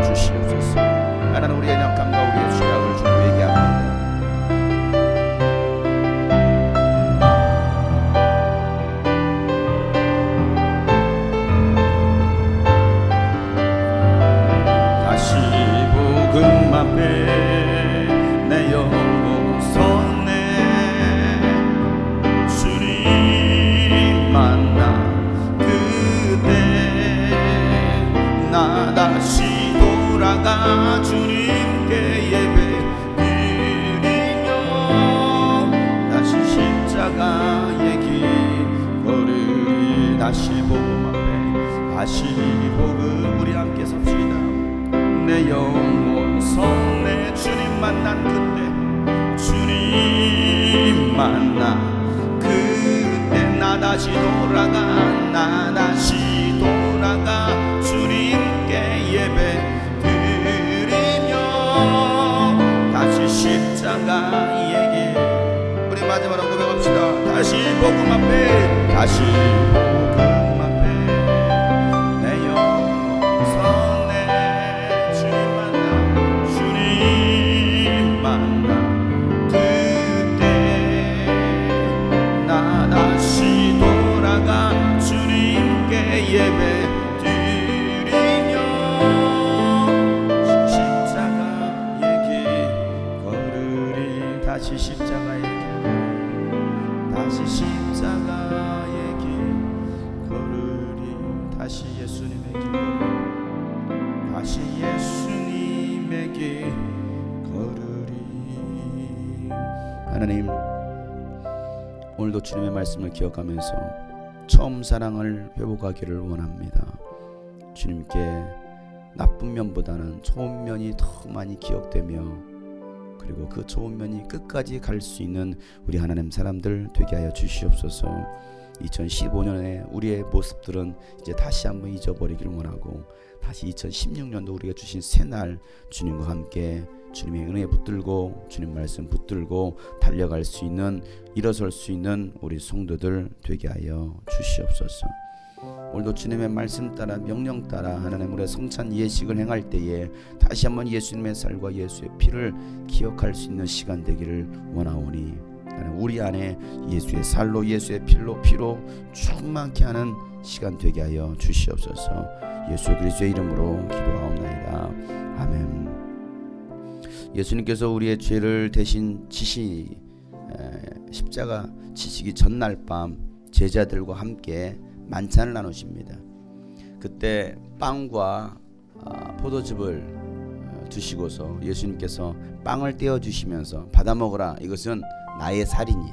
주님께 예배드리며 다시 십자가의 길 걸으리. 다시 복음 앞에 다시 복음. 우리 함께 섭시다. 내 영혼 성내 주님 만난 그때, 주님 만나 그때 나 다시 돌아가 주님께 예배드리며 다시 십자가의 길. 우리 마지막으로 고백합시다. 다시 복음 앞에 다시 복음 앞에 내 영혼 내 주님 만나 그때 나 다시 돌아가 주님께 예배드리며 십자가의 길 걸으리. 다시 십자가의 길, 다시 십자가의 길 걸으리. 다시 예수님의 길 걸으리. 다시 예수님의 길 걸으리. 하나님, 오늘도 주님의 말씀을 기억하면서 처음 사랑을 회복하기를 원합니다. 주님께 나쁜 면보다는 좋은 면이 더 많이 기억되며, 그리고 그 좋은 면이 끝까지 갈 수 있는 우리 하나님 사람들 되게 하여 주시옵소서. 2015년에 우리의 모습들은 이제 다시 한번 잊어버리길 원하고, 다시 2016년도 우리가 주신 새날 주님과 함께 주님의 은혜 붙들고 주님 말씀 붙들고 달려갈 수 있는, 일어설 수 있는 우리 성도들 되게 하여 주시옵소서. 오늘도 주님의 말씀 따라 명령 따라 하나님 우리의 성찬 예식을 행할 때에 다시 한번 예수님의 살과 예수의 피를 기억할 수 있는 시간 되기를 원하오니, 하나님 우리 안에 예수의 살로 예수의 피로 충만케 하는 시간 되게 하여 주시옵소서. 예수 그리스도의 이름으로 기도하옵나이다. 아멘. 예수님께서 우리의 죄를 대신 십자가 지시기 전날 밤 제자들과 함께 만찬을 나누십니다. 그때 빵과 포도즙을 드시고서 예수님께서 빵을 떼어 주시면서 받아 먹으라, 이것은 나의 살이니,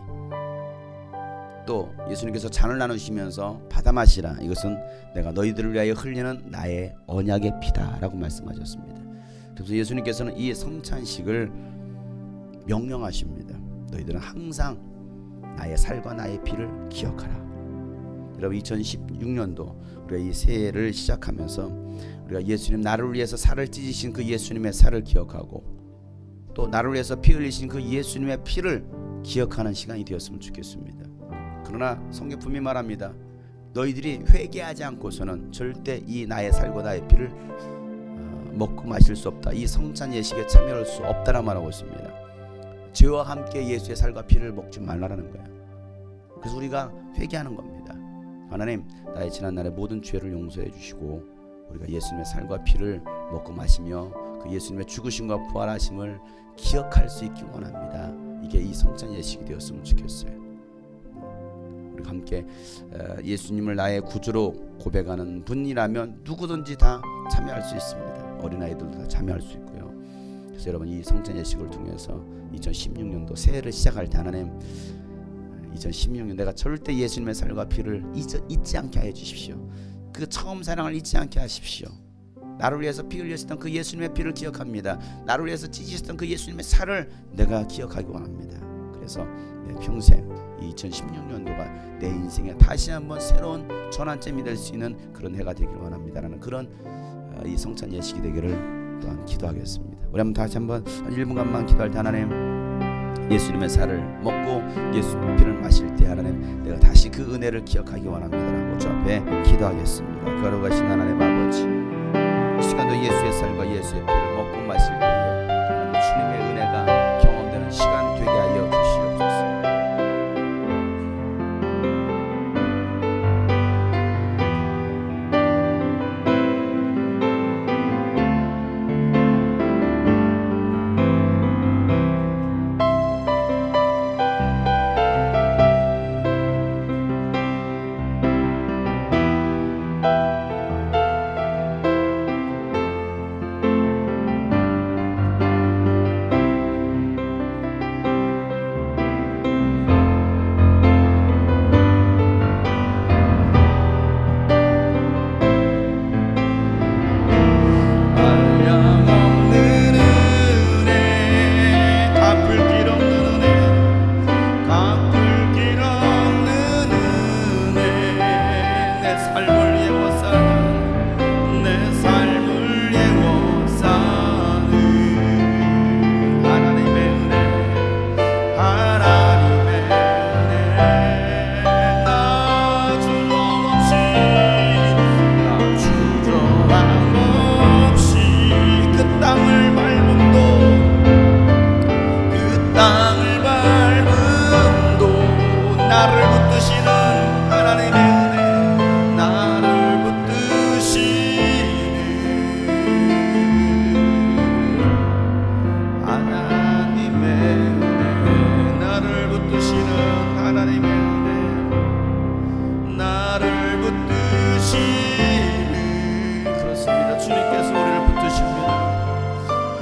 또 예수님께서 잔을 나누시면서 받아 마시라, 이것은 내가 너희들을 위하여 흘리는 나의 언약의 피다 라고 말씀하셨습니다. 그래서 예수님께서는 이 성찬식을 명령하십니다. 너희들은 항상 나의 살과 나의 피를 기억하라. 여러분, 2016년도 우리가 이 새해를 시작하면서 우리가 예수님, 나를 위해서 살을 찢으신 그 예수님의 살을 기억하고, 또 나를 위해서 피 흘리신 그 예수님의 피를 기억하는 시간이 되었으면 좋겠습니다. 그러나 성경품이 말합니다. 너희들이 회개하지 않고서는 절대 이 나의 살과 나의 피를 먹고 마실 수 없다. 이 성찬 예식에 참여할 수 없다라 말하고 있습니다. 죄와 함께 예수의 살과 피를 먹지 말라라는 거예요. 그래서 우리가 회개하는 겁니다. 하나님, 나의 지난날의 모든 죄를 용서해 주시고 우리가 예수님의 살과 피를 먹고 마시며 그 예수님의 죽으심과 부활하심을 기억할 수 있기 원합니다. 이게 이 성찬 예식이 되었으면 좋겠어요. 우리가 함께 예수님을 나의 구주로 고백하는 분이라면 누구든지 다 참여할 수 있습니다. 어린아이들도 다 참여할 수 있고요. 그래서 여러분, 이 성찬 예식을 통해서 2016년도 새해를 시작할 때 하나님, 2016년 내가 절대 예수님의 살과 피를 잊지 않게 해 주십시오. 그 처음 사랑을 잊지 않게 하십시오. 나를 위해서 피 흘리셨던 그 예수님의 피를 기억합니다. 나를 위해서 찢으셨던 그 예수님의 살을 내가 기억하기 원합니다. 그래서 내 평생 2016년도가 내 인생에 다시 한번 새로운 전환점이 될 수 있는 그런 해가 되기를 원합니다라는 그런 이 성찬 예식이 되기를 또한 기도하겠습니다. 우리 한번 다시 한번 1분간만 기도할 때, 하나님, 예수님의 살을 먹고 예수님의 피를 마실 때 하나님, 내가 다시 그 은혜를 기억하기 원합니다라고 주 앞에 기도하겠습니다. 걸어가신 하나님 아버지, 이 시간도 예수의 살과 예수의 피를 먹고 마실 때에 하나님 주님의 은혜가 경험되는 시간 되게 하여 주시옵소서.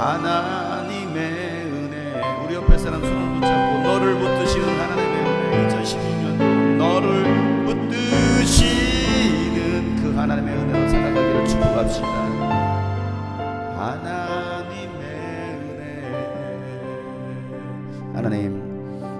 하나님의 은혜. 우리 옆에 사람 손을 붙잡고 너를 붙드시는 하나님의 은혜. 2016년도 너를 붙드시는 그 하나님의 은혜로 살아가기를 축복합시다. 하나님의 은혜.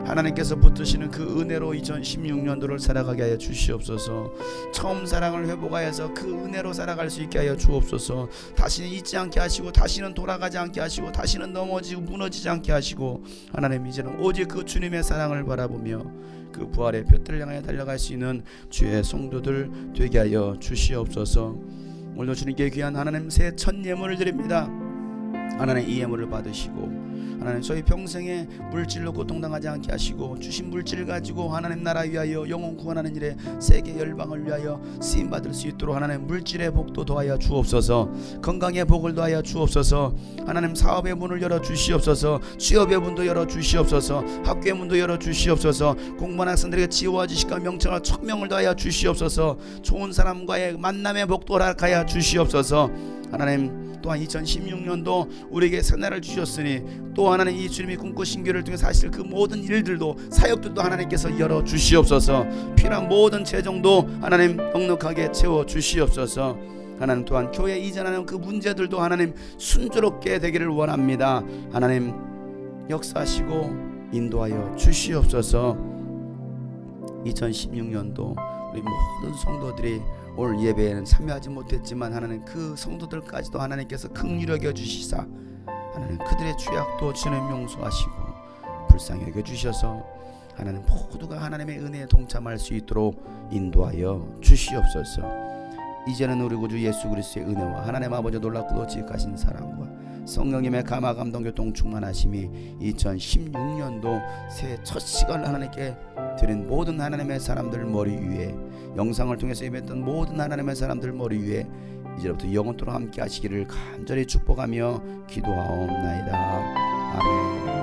하나님께서 붙드시는 그 은혜로 2016년도를 살아가게 하여 주시옵소서. 처음 사랑을 회복하여서 그 은혜로 살아갈 수 있게 하여 주옵소서. 다시는 잊지 않게 하시고, 다시는 돌아가지 않게 하시고, 다시는 넘어지고 무너지지 않게 하시고, 하나님 이제는 오직 그 주님의 사랑을 바라보며 그 부활의 뼈들을 향해 달려갈 수 있는 주의 성도들 되게 하여 주시옵소서. 오늘도 주님께 귀한 하나님 새 첫 예물을 드립니다. 하나님 이 예물을 받으시고 하나님 저희 평생에 물질로 고통당하지 않게 하시고, 주신 물질을 가지고 하나님 나라 위하여 영혼 구원하는 일에 세계 열방을 위하여 쓰임받을 수 있도록 하나님 물질의 복도 더하여 주옵소서. 건강의 복을 더하여 주옵소서. 하나님 사업의 문을 열어 주시옵소서. 취업의 문도 열어 주시옵소서. 학교의 문도 열어 주시옵소서. 공부하는 학생들에게 지혜와 지식과 명철과 총명을 더하여 주시옵소서. 좋은 사람과의 만남의 복도 허락하여 주시옵소서. 하나님 또한 2016년도 우리에게 새날을 주셨으니 또 하나님 이 주님이 꿈꾸신 길을 통해 사실 그 모든 일들도 사역들도 하나님께서 열어 주시옵소서. 필요한 모든 재정도 하나님 넉넉하게 채워 주시옵소서. 하나님 또한 교회 이전하는 그 문제들도 하나님 순조롭게 되기를 원합니다. 하나님 역사하시고 인도하여 주시옵소서. 2016년도 우리 모든 성도들이 오늘 예배에는 참여하지 못했지만 하나님 그 성도들까지도 하나님께서 긍휼히 여겨 주시사 하나님 그들의 죄악도 주님 용서하시고 불쌍히 여겨 주셔서 하나님 모두가 하나님의 은혜에 동참할 수 있도록 인도하여 주시옵소서. 이제는 우리 구주 예수 그리스도의 은혜와 하나님 아버지 놀랍고도 지극하신 사랑과 성령님의 감화 감동 교통 충만하심이 2016년도 새 첫 시간을 하나님께 드린 모든 하나님의 사람들 머리 위에, 영상을 통해서 임했던 모든 하나님의 사람들 머리 위에 이제부터 영원토록 함께 하시기를 간절히 축복하며 기도하옵나이다. 아멘.